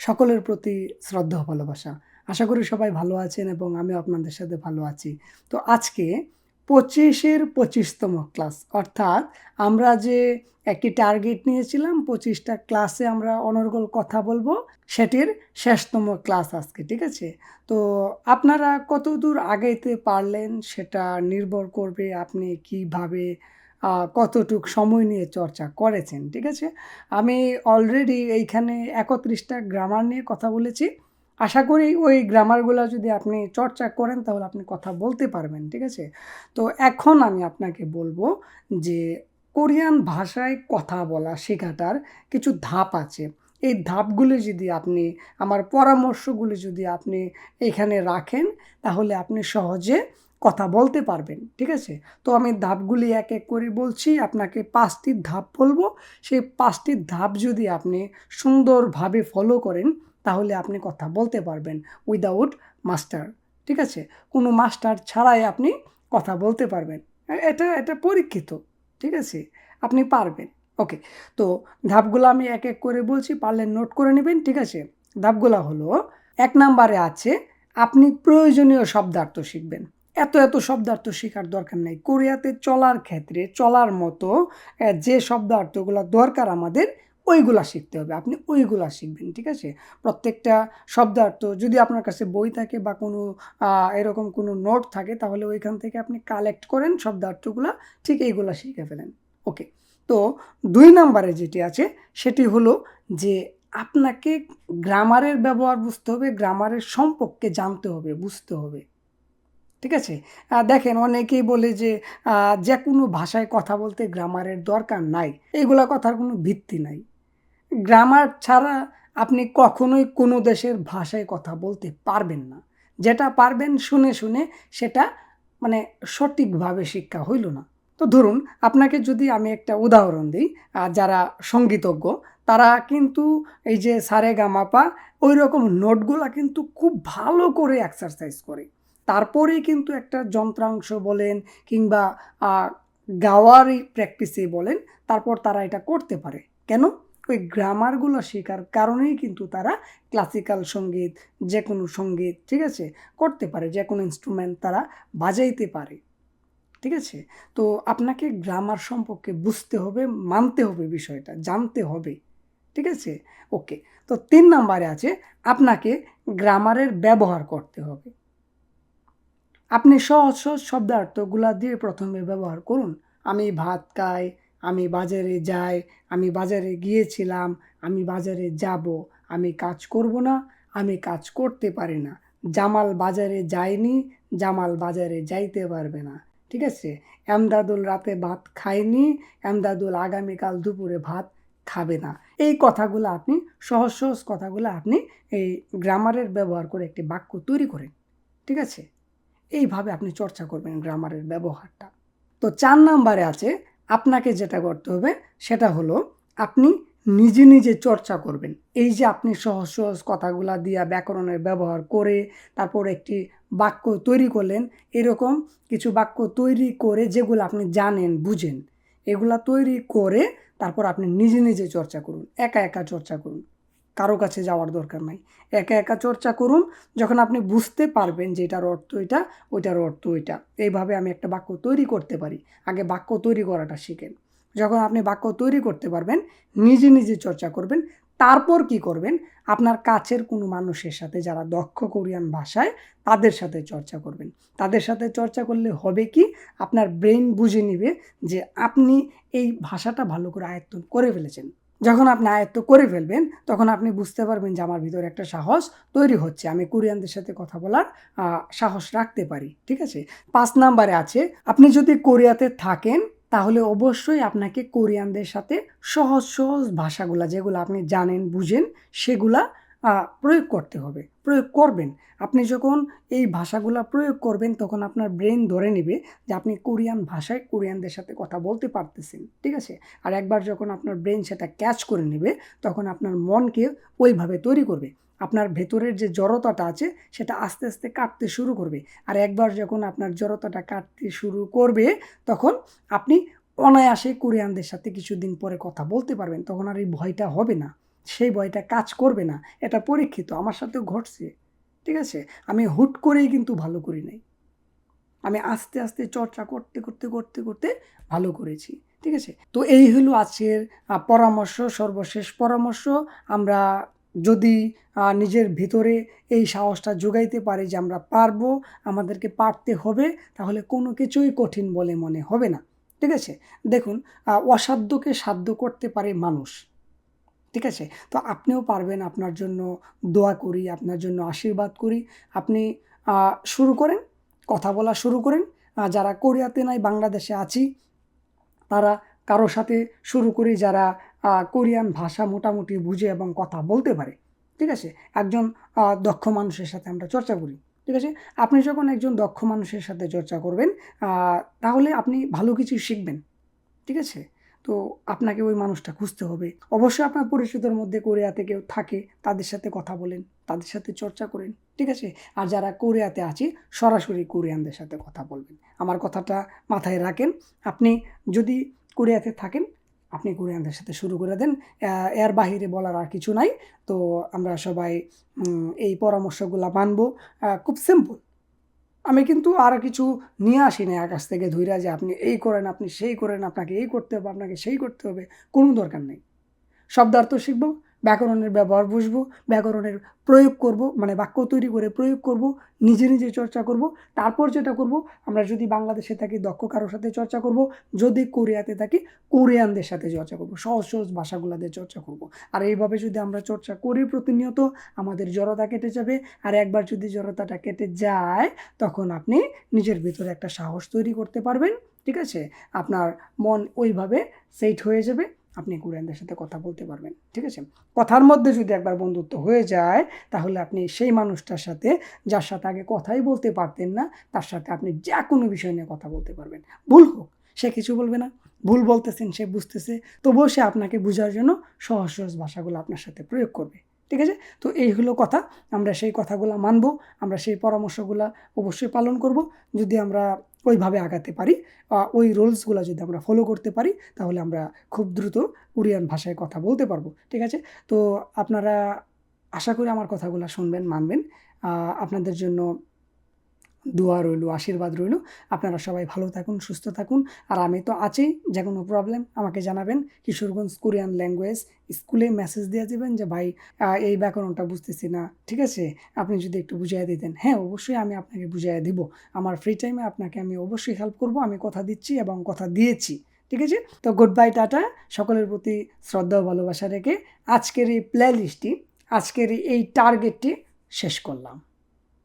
সকলের প্রতি শ্রদ্ধা ও ভালোবাসা। আশা করি সবাই ভালো আছেন এবং আমিও আপনাদের সাথে ভালো আছি। তো আজকে ২৫ এর ২৫ তম ক্লাস। অর্থাৎ আমরা যে একটি টার্গেট নিয়েছিলাম ২৫ টা ক্লাসে আমরা অনর্গল কথা বলবো, সেটির শেষতম ক্লাস আজকে, ঠিক আছে? তো আপনারা কতদূর আগাইতে পারলেন সেটা নির্ভর করবে আপনি কিভাবে কতটুক সময় নিয়ে চর্চা করেছেন, ঠিক আছে? আমি অলরেডি এইখানে ৩১ টা গ্রামার নিয়ে কথা বলেছি। আশা করি ওই গ্রামারগুলা যদি আপনি চর্চা করেন তাহলে আপনি কথা বলতে পারবেন, ঠিক আছে? তো এখন আমি আপনাকে বলবো যে কোরিয়ান ভাষায় কথা বলা শেখাটার কিছু ধাপ আছে। এই ধাপগুলি যদি আপনি আমার পরামর্শগুলি যদি আপনি এখানে রাখেন তাহলে আপনি সহজে কথা বলতে পারবেন, ঠিক আছে? তো আমি ধাপগুলি এক এক করে বলছি, আপনাকে ৫ টি ধাপ বলবো। সেই ৫ টি ধাপ যদি আপনি সুন্দরভাবে ফলো করেন তাহলে আপনি কথা বলতে পারবেন উইদাউট মাস্টার, ঠিক আছে? কোনো মাস্টার ছাড়াই আপনি কথা বলতে পারবেন। এটা পরীক্ষিত, ঠিক আছে? আপনি পারবেন। ওকে। তো ধাপগুলো আমি এক এক করে বলছি, পারলে নোট করে নেবেন, ঠিক আছে? ধাপগুলা হলো, ১ নাম্বারে আছে আপনি প্রয়োজনীয় শব্দার্থ শিখবেন। এত শব্দার্থ শেখার দরকার নেই। কোরিয়াতে চলার ক্ষেত্রে চলার মতো যে শব্দার্থগুলা দরকার আমাদের ওইগুলা শিখতে হবে। আপনি ওইগুলা শিখবেন, ঠিক আছে? প্রত্যেকটা শব্দার্থ যদি আপনার কাছে বই থাকে বা কোনো এরকম কোনো নোট থাকে তাহলে ওইখান থেকে আপনি কালেক্ট করেন শব্দার্থগুলা, ঠিক এইগুলা শিখে ফেলেন। ওকে। তো ২ নাম্বারে যেটি আছে সেটি হলো যে আপনাকে গ্রামারের ব্যবহার বুঝতে হবে, গ্রামারের সম্পর্কে জানতে হবে, বুঝতে হবে। ঠিক আছে? দেখেন অনেকেই বলে যে যেকোনো ভাষায় কথা বলতে গ্রামারের দরকার নাই। এগুলা কথার কোনো ভিত্তি নাই। গ্রামার ছাড়া আপনি কখনোই কোনো দেশের ভাষায় কথা বলতে পারবেন না। যেটা পারবেন শুনে সেটা মানে সঠিকভাবে শিক্ষা হইল না। তো ধরুন আপনাকে যদি আমি একটা উদাহরণ দিই, যারা সঙ্গীতজ্ঞ তারা কিন্তু এই যে সারেগামাপা ঐরকম নোটগুলা কিন্তু খুব ভালো করে এক্সারসাইজ করে। তারপরেই কিন্তু একটা যন্ত্রাংশ বলেন কিংবা আ গাওয়ারই প্র্যাকটিসেই বলেন, তারপর তারা এটা করতে পারে। কেন? ওই গ্রামারগুলো শেখার কারণেই কিন্তু তারা ক্লাসিক্যাল সঙ্গীত, যেকোনো সঙ্গীত, ঠিক আছে? করতে পারে। যেকোনো ইন্সট্রুমেন্ট তারা বাজাইতে পারে। ঠিক আছে? তো আপনাকে গ্রামার সম্পর্কে বুঝতে হবে, মানতে হবে বিষয়টা, জানতে হবে। ঠিক আছে? ওকে। তো ৩ নাম্বারে আছে আপনাকে গ্রামারের ব্যবহার করতে হবে। আপনি সহজ শব্দার্থগুলা দিয়ে ১ম এ ব্যবহার করুন। আমি ভাত খাই, আমি বাজারে যাই, আমি বাজারে গিয়েছিলাম, আমি বাজারে যাবো, আমি কাজ করব না, আমি কাজ করতে পারি না। জামাল বাজারে যায়নি, জামাল বাজারে যাইতে পারবে না। ঠিক আছে? এমদাদুল রাতে ভাত খায়নি, এমদাদুল আগামীকাল দুপুরে ভাত খাবে না। এই কথাগুলা আপনি সহজ কথাগুলা আপনি এই গ্রামারের ব্যবহার করে একটি বাক্য তৈরি করেন। ঠিক আছে? এইভাবে আপনি চর্চা করবেন গ্রামারের ব্যবহারটা। তো ৪ নাম্বারে আছে আপনাকে যেটা করতে হবে সেটা হলো আপনি নিজে চর্চা করবেন। এই যে আপনি সহজ কথাগুলা দিয়া ব্যাকরণের ব্যবহার করে তারপর একটি বাক্য তৈরি করলেন, এরকম কিছু বাক্য তৈরি করে যেগুলো আপনি জানেন, বুঝেন, এগুলা তৈরি করে তারপর আপনি নিজে চর্চা করুন। একা চর্চা করুন। কারো কাছে যাওয়ার দরকার নাই। একা চর্চা করুন। যখন আপনি বুঝতে পারবেন যে এটার অর্থ এটা, ওইটার অর্থ ওইটা। এইভাবে আমি একটা বাক্য তৈরি করতে পারি। আগে বাক্য তৈরি করাটা শিখেন। যখন আপনি বাক্য তৈরি করতে পারবেন, নিজে চর্চা করবেন। তারপর কি করবেন? আপনার কাছের কোনো মানুষের সাথে যারা দক্ষ কোরিয়ান ভাষায়, তাদের সাথে চর্চা করবেন। তাদের সাথে চর্চা করলে হবে কি? আপনার ব্রেইন বুঝে নিবে যে আপনি এই ভাষাটা ভালো করে আয়ত্ত করে ফেলেছেন। যখন আপনি আয়ত্ত করে ফেলবেন, তখন আপনি বুঝতে পারবেন যে আমার ভিতরে একটা সাহস তৈরি হচ্ছে। আমি কোরিয়ানদের সাথে কথা বলার সাহস রাখতে পারি। ঠিক আছে? ৫ নাম্বারে আছে, আপনি যদি কোরিয়াতে থাকেন তাহলে অবশ্যই আপনাকে কোরিয়ানদের সাথে সহজ ভাষাগুলা যেগুলা আপনি জানেন, বুঝেন সেগুলা প্রয়োগ করতে হবে। প্রয়োগ করবেন। আপনি যখন এই ভাষাগুলা প্রয়োগ করবেন তখন আপনার ব্রেইন ধরে নিবে যে আপনি কোরিয়ান ভাষায় কোরিয়ানদের সাথে কথা বলতে পারতেছেন। ঠিক আছে? আর একবার যখন আপনার ব্রেইন সেটা ক্যাচ করে নেবে তখন আপনার মনকে ওইভাবে তৈরি করবে। আপনার ভেতরের যে জড়তাটা আছে সেটা আস্তে কাটতে শুরু করবে। আর একবার যখন আপনার জড়তাটা কাটতে শুরু করবে তখন আপনি অনায়াসে কোরিয়ানদের সাথে কিছুদিন পরে কথা বলতে পারবেন। তখন আর এই ভয়টা হবে না। সেই ভয়টা কাজ করবে না। এটা পরীক্ষিত, আমার সাথেও ঘটছে। ঠিক আছে? আমি হুট করেই কিন্তু ভালো করি নাই। আমি আস্তে, আস্তে চর্চা করতে ভালো করেছি। ঠিক আছে? তো এই হলো আজকের পরামর্শ, সর্বশেষ পরামর্শ। আমরা যদি নিজের ভিতরে এই সাহসটা জোগাইতে পারি যে আমরা পারবো, আমাদেরকে পারতে হবে, তাহলে কোনো কিছুই কঠিন বলে মনে হবে না। ঠিক আছে? দেখুন, অসাধ্যকে সাধ্য করতে পারে মানুষ। ঠিক আছে? তো আপনিও পারবেন। আপনার জন্য দোয়া করি, আপনার জন্য আশীর্বাদ করি। আপনি শুরু করেন, কথা বলা শুরু করেন। যারা কোরিয়াতে নাই, বাংলাদেশে আছি, তারা কারো সাথে শুরু করি যারা কোরিয়ান ভাষা মোটামুটি বুঝে এবং কথা বলতে পারে। ঠিক আছে? একজন দক্ষ মানুষের সাথে আমরা চর্চা করি। ঠিক আছে? আপনি যখন একজন দক্ষ মানুষের সাথে চর্চা করবেন, তাহলে আপনি ভালো কিছু শিখবেন। ঠিক আছে? তো আপনাকে ওই মানুষটা খুঁজতে হবে। অবশ্যই আপনার পরিচিতর মধ্যে কোরিয়াতে কেউ থাকে, তাদের সাথে কথা বলেন, তাদের সাথে চর্চা করেন। ঠিক আছে? আর যারা কোরিয়াতে আছে, সরাসরি কোরিয়ানদের সাথে কথা বলবেন। আমার কথাটা মাথায় রাখেন। আপনি যদি কোরিয়াতে থাকেন, আপনি কোরিয়ানদের সাথে শুরু করে দেন। এর বাহিরে বলার আর কিছু নাই। তো আমরা সবাই এই পরামর্শগুলা মানব। খুব সিম্পল। আমি কিন্তু আর কিছু নিয়ে আসি নাই আকাশ থেকে ধইরা যে আপনি এই করেন, আপনি সেই করেন, আপনাকে এই করতে হবে, আপনাকে সেই করতে হবে। কোনো দরকার নেই। শব্দার্থ শিখব, ব্যাকরণের ব্যবহার বুঝবো, ব্যাকরণের প্রয়োগ করব, মানে বাক্য তৈরি করে প্রয়োগ করব, নিজে নিজে চর্চা করব। তারপর যেটা করব, আমরা যদি বাংলাদেশে থাকি দক্ষ কারোর সাথে চর্চা করব, যদি কোরিয়াতে থাকি কোরিয়ানদের সাথে চর্চা করব, সহজ সহজ ভাষাগুলোতে চর্চা করব। আর এইভাবে যদি আমরা চর্চা করি প্রতিনিয়ত, আমাদের জড়তা কেটে যাবে। আর একবার যদি জড়তাটা কেটে যায়, তখন আপনি নিজের ভিতরে একটা সাহস তৈরি করতে পারবেন। ঠিক আছে? আপনার মন ওইভাবে সেট হয়ে যাবে, আপনি কোরিয়ানদের সাথে কথা বলতে পারবেন। ঠিক আছে? কথার মধ্যে যদি একবার বন্ধুত্ব হয়ে যায়, তাহলে আপনি সেই মানুষটার সাথে, যার সাথে আগে কথাই বলতে পারতেন না, তার সাথে আপনি যে কোনো বিষয় নিয়ে কথা বলতে পারবেন। ভুল হোক, সে কিছু বলবে না। ভুল বলতেছেন, সে বুঝতেছে, তবুও সে আপনাকে বোঝার জন্য সহজ সহজ ভাষাগুলো আপনার সাথে প্রয়োগ করবে। ঠিক আছে? তো এই হলো কথা। আমরা সেই কথাগুলো মানব, আমরা সেই পরামর্শগুলো অবশ্যই পালন করব। যদি আমরা ওইভাবে আগাতে পারি, ওই রুলসগুলো যদি আমরা ফলো করতে পারি, তাহলে আমরা খুব দ্রুত কোরিয়ান ভাষায় কথা বলতে পারবো। ঠিক আছে? তো আপনারা আশা করি আমার কথাগুলো শুনবেন, মানবেন। আপনাদের জন্য দোয়া রইল, আশীর্বাদ রইল। আপনারা সবাই ভালো থাকুন, সুস্থ থাকুন। আর আমি তো আছি, যে কোনো প্রবলেম আমাকে জানাবেন। কিশোরগঞ্জ কোরিয়ান ল্যাঙ্গুয়েজ স্কুলে মেসেজ দিয়ে দিবেন যে ভাই এই ব্যাকরণটা বুঝতেছি না। ঠিক আছে? আপনি যদি একটু বুঝাইয়া দিতেন। হ্যাঁ, অবশ্যই আমি আপনাকে বুঝাইয়া দিব। আমার ফ্রি টাইমে আপনাকে আমি অবশ্যই হেল্প করব। আমি কথা দিচ্ছি এবং কথা দিয়েছি। ঠিক আছে? তো গুড বাই, টাটা। সকলের প্রতি শ্রদ্ধা ও ভালোবাসা রেখে আজকের এই প্লে লিস্টটি, আজকের এই টার্গেটটি শেষ করলাম।